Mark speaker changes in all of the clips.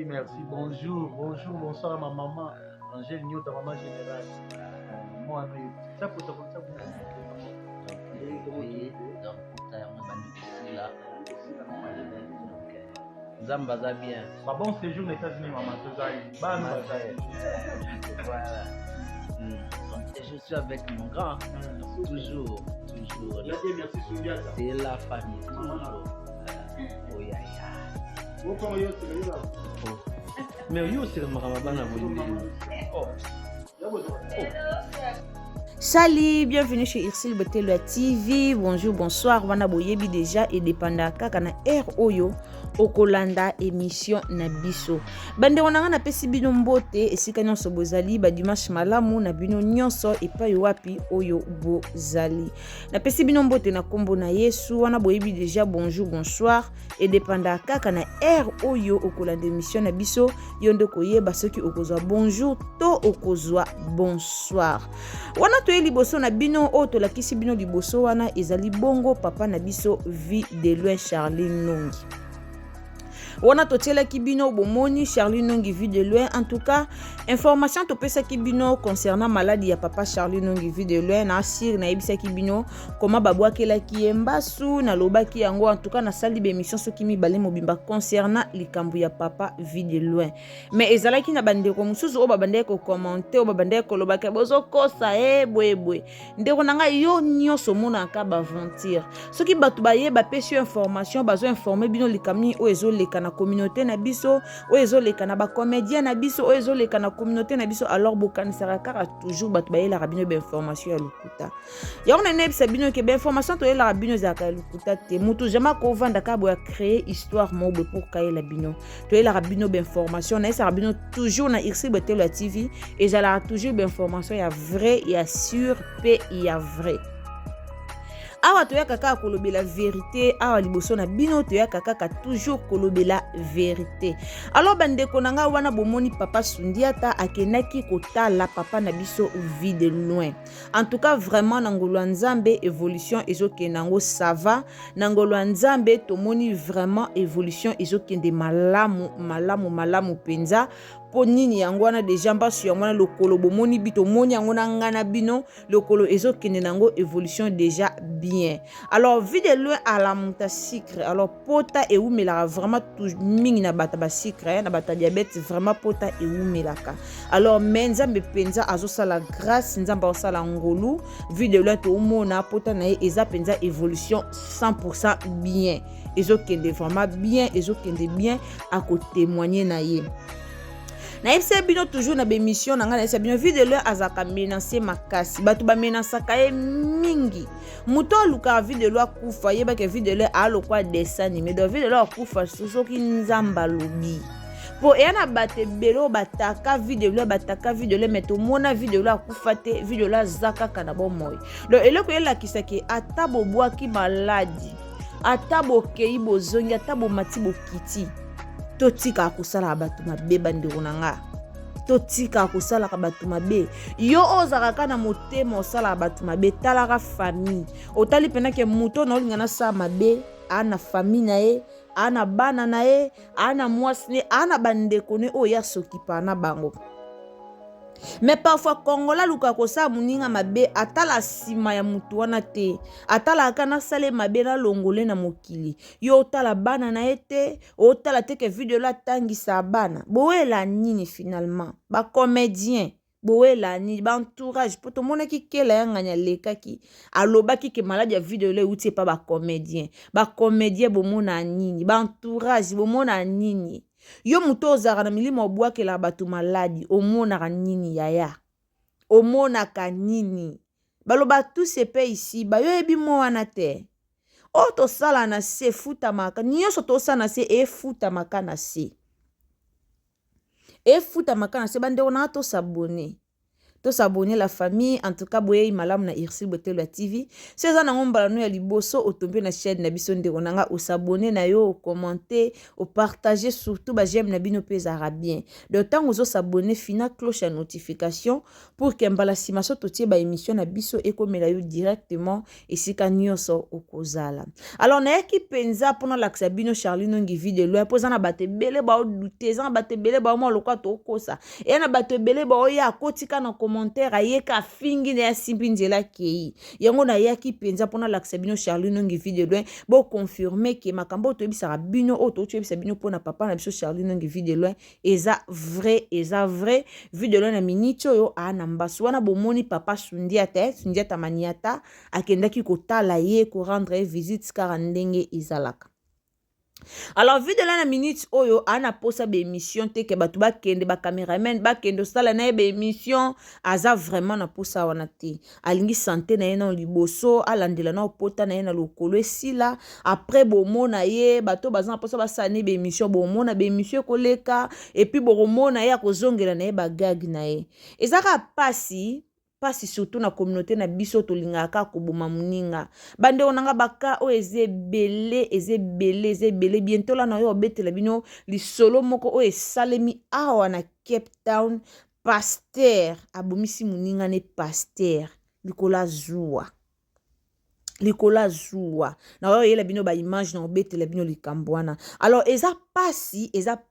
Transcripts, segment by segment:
Speaker 1: merci. Bonjour, bonjour, bonsoir ma maman. Angèle Nyota, maman générale. Moi, ça pour ça.
Speaker 2: Zamba za bien.
Speaker 1: Bon séjour aux États-Unis, maman.
Speaker 2: Voilà. Et je suis avec mon grand. Toujours. C'est la famille. Toujours. Oh, ya. Mais yo, c'est le Maramabana.
Speaker 3: Salut, bienvenue chez Irsil Botelo TV. Bonjour, bonsoir. Wana boyebi déjà et dépenda kaka na air oyo okolanda émission na biso. Bande wana na pesi bino mbote esika nyonso bozali ba dimanche malamu na bino nyonso epai wapi oyo bozali. Na pesi bino mbote na kombo na Yesu wana boyebi déjà bonjour, bonsoir et dépenda kaka na air oyo okolanda émission na biso yondo koyeba soki okozwa bonjour to okozwa bonsoir. Wana to liboso na bino o to lakisi bino liboso wana ezali bongo papa na biso vie de loin Charline Nongi. Wana to tiela kibino bomoni Charline Nongi vie de loin. En tout cas, information to pesa kibino concernant maladie ya papa Charline Nongi vie de loin na sir na ebisa kibino comment babwa kela kiembasu na lobaki yango. En tout cas na sali émission soki mibale mobimba concernant likambu ya papa vie de loin. Mais ezalaki na bandeko mususu o babande ko commenter o babande ko lobaki bozo kosa bwebwe ndeko nanga yo nyonso mona ka ba aventure soki batu baye ba pesi information bazo informer bino likamni o ezoleka na communauté na biso o ezoleka na ba comédien na biso o ezoleka na communauté na biso alors bokanisaka kaka toujours batu baye la rabino ba information ya lukuta ya on ene bisa bino ke ba information to la rabino za ka lukuta te mutu jama ko vanda ka bo ya créer histoire mobe pour ka la bino to la rabino ba information na sa rabino toujours na Irsil Botelo TV et j'ala toujours ba information ya vrai ya sûr pe ya vrai. Awa toya kaka kolobela vérité awa liboso na bino toya kaka toujours kolobela vérité. Alors bandeko nanga wana bomoni papa Sundiata akenaki kotala papa na biso vie de loin. En tout cas vraiment nangolo nzambe évolution ezokenango ça va nangolo nzambe tomoni vraiment évolution ezokende malamu penza. Po nini yango wana deja mbasu yango wana lokolo bomoni bito moni yango na ngana bino lokolo ezokende nango évolution déjà bien. Alors vie de loin à la monta sucre alors pota e umela vraiment tout mingi na bata ba sucre na bata diabète vraiment pota e umelaka. Alors menza me penza azosala grâce nzamba osala ngolu vie de loin to mona pota na eza penza évolution 100% bien. Ezokende vraiment bien ezokende bien à ko témoigner na ye. Na ebisa bino toujours na bémission na nga na ebisa bino vie de loin azaka menacer makasi batu ba menasaka ye mingi muto luka vie de loin kufa yeba ke vie de loin alo kwa desani mais de vie de loin kufa soki nzamba lobi po yana bate belo bataka vie de loin mais to mona vie de loin kufa te vie de loin zaka kana bo moy le eloko yela kisaki atabo bwaki maladi atabo kei bozongi atabo matibo kiti totika kusala batu mabe bandeko nanga totika kusala batu mabe yo ozaka kana motema osala batu mabe talaka famille otali pena ke muto na olinga na sa mabe ana famille na ye ana bana na ye ana mwasi ne ana bandeko ne oya sokipa na bango. Mais parfois Congola luka kosa muninga mabe atala sima ya mutu wana te atala kana sale mabe na longole na mokili yo otala bana na ete otala te ke video la tangisa bana boela nini finalement ba comédien boela nini ba entourage poto mona ki kela yanganya lekaki alobaki ke maladi ya video le uti pa ba comédien bomona nini ba entourage bomona nini. Yo muto ozaka na milimo obwakela batu maladi omonaka nini yaya omonaka nini baloba tout se pe ici bayoyebi mo wana te o tosala na se futamaka nyonso tosala na se efutamaka na se bandeko na tosabone to s'abonner la famille en tout cas boye malamu na Irsil Botelwa TV c'est ça na ngomba no ya liboso otombe na chaîne na biso ndeko nanga o s'abonner na yo o commenter o partager surtout ba j'aime na bino pe bien de temps ozo s'abonner fina cloche à notification pour que mbala sima so totie ba émission na biso ekomela yo directement esika nyonso okozala alors na yaki penza pona laksa bino Charline ngi video loin poza na bate bele ba o douter za bate bele ba mo lokwa to kosa e na bate bele ba o ya kotika na commentaire ayeka fingi na simbi nzela kei yango na yaki penza pona laksa bino Charline ngi video loin bo confirmer que makambo to ebisa bino o to ebisa bino pona papa na biso Charline ngi video loin eza vrai video loin na minute yo ana mbaso wana bomoni papa Sundiata maniata akendaki kotala ye ko rendre visite car ndenge izalaka. Alors video la na minute oyo ana posa be émission te ke batu ba kende ba cameraman ba kende sala na be émission aza vraiment na posa wana te alingi santé na ye na liboso alandela na opota na ye na lokolo esila après bomona ye bato bazana posa ba sane be émission bomona be émission koleka et puis bomona ye akozongela na ye ba gag na ye ezaka pasi surtout na communauté na biso to lingaka ko boma muninga bande onanga baka o ezebele bientôt la na yo betela bino li solo moko o esalemi awa na Cape Town pasteur abomisi muninga ne pasteur likola zuwa na yo yela bino ba image na obetela bino likambwana alors eza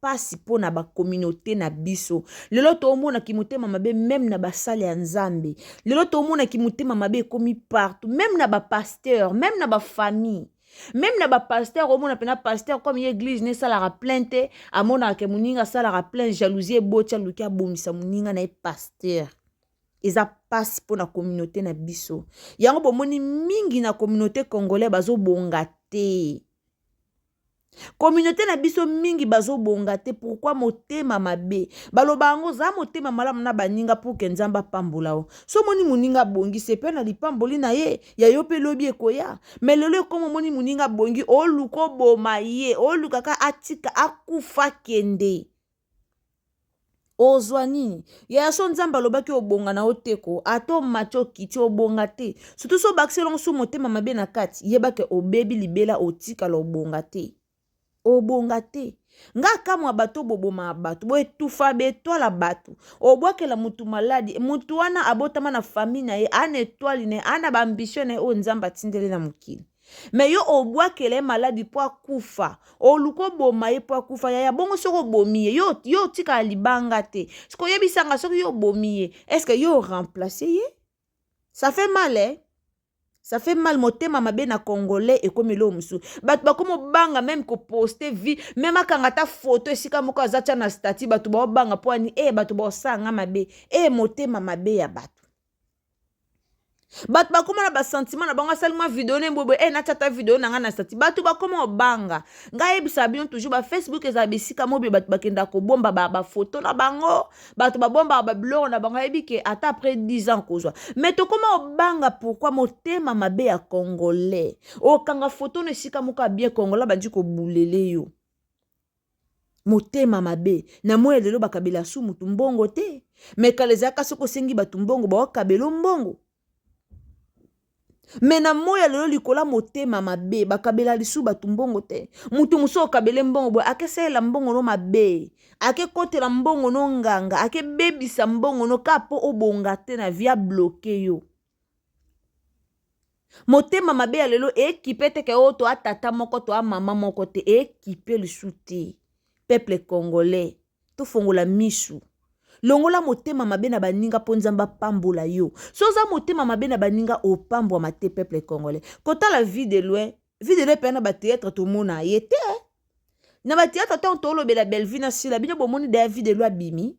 Speaker 3: pasi pona ba communauté na biso lelo to mona ki motema mabe même na ba sale ya nzambe lelo to mona ki motema mabe komi partout même na ba pasteur même na ba famille même na ba pasteur au mona pena pasteur comme église ne sala ra plainte amona ke muninga sala ra plainte jalousie bocha lukia bomisa muninga na pasteur eza pasi po na communauté na biso yango bomoni mingi na communauté congolais bazo bonga te communauté na biso mingi bazo bonga te pourquoi motema mabe baloba ngo za motema malamu na baninga pour ke nzamba pambula o so moni muninga bongi se pe na lipamboli na ye ya yo pe lobi ekoya mais lelo comme moni muninga bongi o luko boma ye o lukaka atika akufa kende ozwani ya so nzamba lobaki obonga na oteko ato macho kiti obonga te surtout so bakselon su motema mabe na kati yebake obebi libela otika lo obonga te nga kamwa bato boboma bato bo etufa betwala bato obwakela mutu maladi mutu wana abotama na famille na ye ana etwali ne ana ba ambition na o nzamba tindele na mukili mais yo obwakele maladi po akufa oluko boma ye po akufa ya bongo soko bomiye yo tika libanga te siko yebisanga soko yo bomiye est-ce que yo remplacer ye ça fait mal ça fait mal motema mabe na congolais et comme lo musu bat ba comme banga même ko poster vie même akanga ta photo esika moko azacha na statut batu ba banga po ani batu ba sanga mabe motema mabe ya batu batu ba koma na ba sentiment na banga salima video ne mbobo na chata video na nga na statut batu ba koma obanga nga yebisa bino toujours ba Facebook ezabisika mobi batu bakenda ko bomba ba photo na bango batu ba bomba ba blog na bango yebike ata après 10 ans kozwa mais to koma obanga pourquoi motema mabe ya congolais o kanga photo ne sika muka bien congolais bandi ko bulele yo motema mabe na moya lelo bakabela su mutu mbongo te mais kalezaka soko sengi batu mbongo ba kabelo mbongo mena moya lelo likola motema mabe bakabela lisu batu mbongo te mutu muso kabele mbongo bo akesela mbongo no mabe ake kotela mbongo no nganga ake bebisa mbongo no kapo obonga te na via bloqué yo motema mabe ya lelo équipe te ke oto atata moko to mama moko te équipe lisu te peuple congolais to fongola misu longola motema mabe na baninga po nzamba pambola yo soza motema mabe na baninga opambwa mate peuple congolais kota la vie de loin pe na ba théâtre to mona yete na ba théâtre to lobela belle vie na sila bino bomoni de vie de loin bimi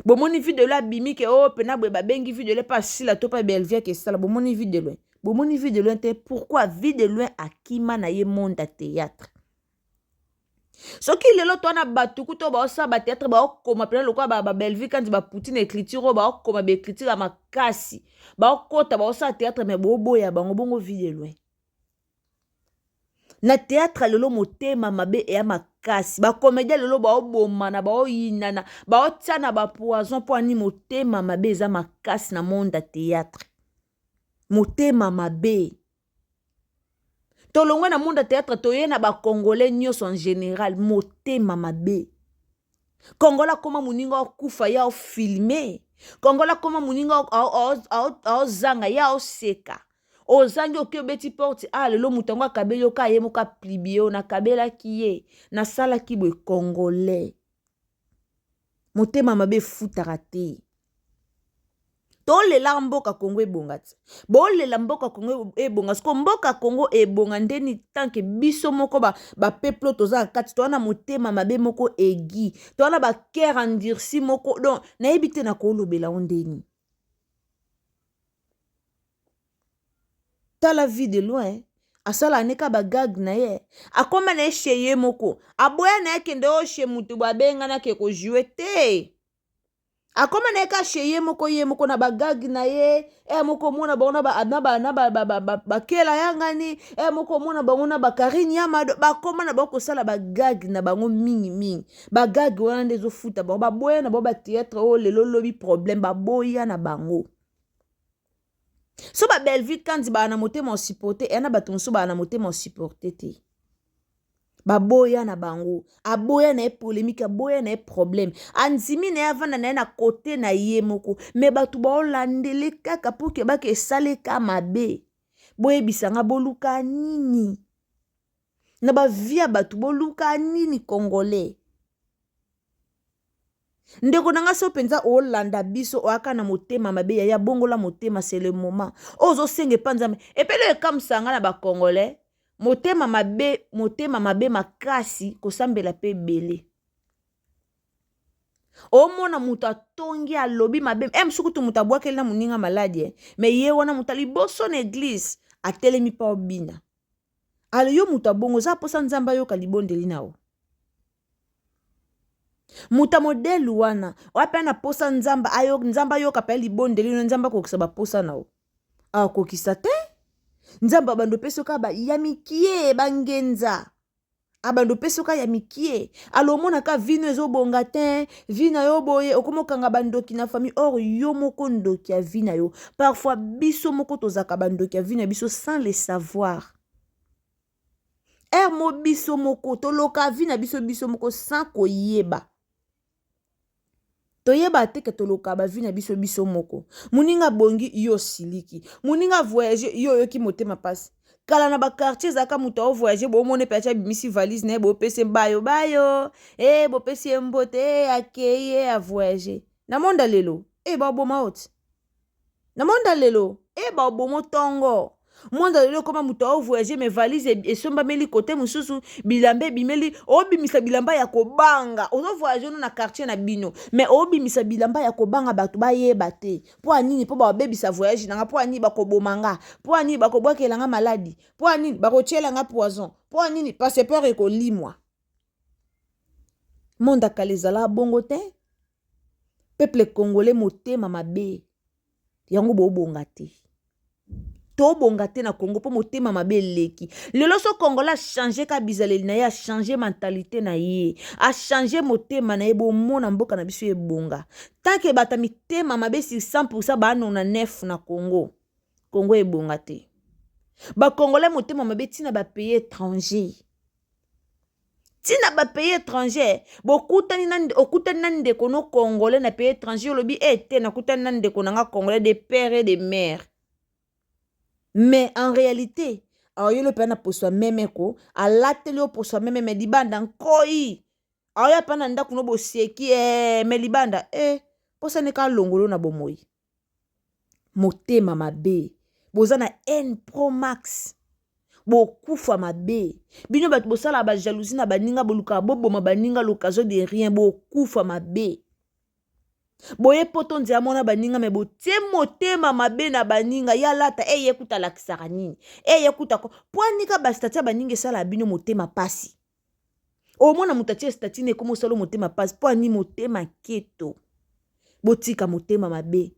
Speaker 3: bomoni vie de loin bimi ke pe na ba bengi vie de loin pas sila to pa belle vie ke sala bomoni vie de loin te pourquoi vie de loin akima na ye monde à théâtre soki lelo to na batuku to ba osa ba théâtre ba okoma pena lokwa ba belvi kandi ba Poutine écriture ba okoma be écriture ya makasi ba okota ba osa théâtre mais boboya bango bongo vie de loin na théâtre lelo motema mabe ya makasi bakomédien lelo baobomana baoyinana baotia na bapoison mpo ani motema mabe eza makasi na monde ya théâtre motema mabe tolongwe na monde ya théâtre toye na bakongolais nyonso en général motema mabe kongola koma moninga okufa ya ofilme kongola koma moninga aozanga ya oseka ozangi oki obeti porte lelo moto yango akabeli oka ye moka plibio nakabelaki ye nasalaki boye congolais motema mabe efutaka te tolela mboka Kongo ebonga ti bolela mboka Kongo ebonga siko mboka Kongo ebonga ndeni tanke biso moko ba peuple toza kati to na motema mabe moko egi to na ba cœur endurci moko donc nayebi te na kolobela ondeni tala vie de loin asala aneka bagag na ye akoma na ye moko aboya na ye kende o chez mutu babengana ke ko jouer te akoma na ye ka chez ye moko na bagag na ye moko mona bango bakela yangani moko mona bango na bakarini ya mado bakoma na bango kosala bagag na bango mingi bagag wana nde ezofuta bango baboya na bango batheatre oyo lelo lobi problème baboya na bango so ba Belleville kandi ba na motema osupporte na bato mosusu ba na motema osupporte te baboya na bango aboya na ye polémique aboya na ye problème anzimi na ye avanda na ye na kote na ye moko me bato baolandele kaka pour ke bake esaleka mabe boyebisanga boluka nini na bavia bato boluka nini congolais ndeko nanga so penza olanda biso oaka na motema mabe ya bongola motema c'est le moment ozo senge panzame epele ekamsanga na ba congolais motema mabe makasi kosambela pe belé omona mutu atongi alobi mabe msukutu mutu abwakeli na moninga maladi mais ye wana mutu liboso na église atelemi pa obina alo yo mutu abongo za posa nzamba yoka libondeli nao muta modele wana wape na posa nzamba yoka pa libondeli no nzamba kokisa ba posa nao kokisa te nzamba bando pesoka ba yamikie bangenza abando pesoka yamikie alomona ka vino ezobonga te vina yo boye okomokanga bandoki na famille or yo moko ndoki ya vina yo parfois biso moko tozaka bandoki ya vina biso sans le savoir mo biso moko toloka vina biso moko sans koyeba toyeba te ke toloka ba vina biso moko muninga bongi yo siliki muninga voyage yo yoki motema pasi kala na ba quartier zaka muto o voyage bo mone pecha bimisi valise na bo pese bayo bo pese mbote akeye a voyage na monda lelo ba boma ot na monda lelo ba bomo tongo monda lelo koma muto o voyage me valise esomba meli kote mususu bilambe bimeli obimisa bilamba ya kobanga ozo voyage no na quartier na bino mais obimisa bilamba ya kobanga bato bayeba te po anini po ba bebisa voyage nanga po anini bakobomanga po anini bakobwakela nga maladi po anini bakotiela nga poison po anini passeport ekolimwa monde akalezala bongo te peuple congolais motema mabe yango bobonga te to bonga te na Congo po motema mabe leki lelo so Congolais a changé ka bizaleli na ye a changé mentalité na ye a changé motema na ye bo mona mboka na biso ebonga tant que bata mitema mabe si 100% ba na 9 na Congo ebonga te ba Congolais motema mabe tina ba pays étranger okutani na ndeko no Congolais na pays étranger lobi te na kutani na ndeko na nga Congolais de père et de mère. Mais en réalité, yo le pena poswa memeko, alateli yo poswa meme libanda nkoi. Ya pana nda kuno bosieki me libanda posa neka longolo na bomoi. Motema mabe, boza na N Pro Max. Bokufa mabe. Bino bat bosala ba jalousie na baninga boluka boboma baninga l'occasion de rien bokufa mabe. Boye poto nzia mona baninga me botie motema mabe na baninga ya lata yekuta lakisaka nini yekuta ko poanika bastatia baninga sala bino motema pasi omona mutatie statine komo salo motema pasi poani motema keto botika motema mabe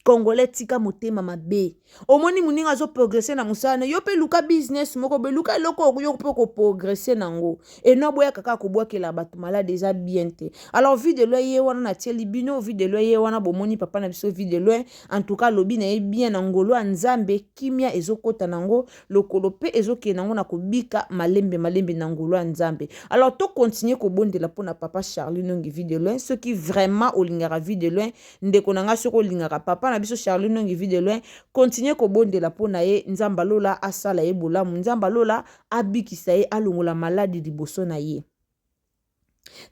Speaker 3: congolais tika motema mabe omoni muninga azo progresser na musana yo pe luka business moko be luka eloko yo pe ko progresser nango et no boya kaka ko bwakela bato malade déjà bien te alors vie de loyer wana na tieli bino vie de loyer wana bomoni papa na biso vie de loyer en tout cas lobi na bien na ngolo nzambe kimia ezokota nango lokolo pe ezoke nango na kobika malembe na ngolo nzambe alors to continuer ko bondela pona papa Charlie Nongi vie de loin ceux qui vraiment olingara vie de loin ndeko nanga soko olingara papa na biso Charlie Nongi vie de loin continuer ko bondela pona ye nzamba lola asala ye bolamu nzamba lola abikisa ye alongola maladi liboso na ye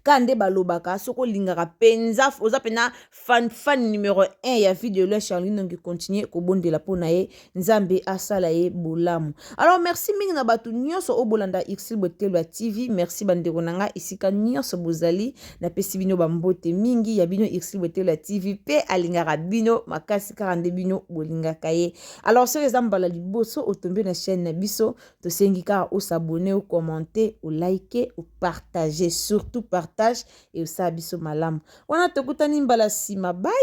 Speaker 3: Kande balobaka soko lingaka penza oza pena fan numéro 1 ya vie de loin Charlie Nongi continuer ko bondela pona ye nzambe asala ye bolamu. Alors merci mingi na batu nyonso obolanda Ixil Botelo TV, merci bandeko nanga isika nyonso bozali na pesi bino bambote mingi ya bino Ixil Botelo TV pe alingaka bino makasi 42 bino bolingaka ye. Alors ce ezambala liboso otombe na chaîne na biso to sengi ka o s'abonner, o commenter, o liker, o partager, surtout partage et au sabiso malam. Wana tokutani mbala sima, bye.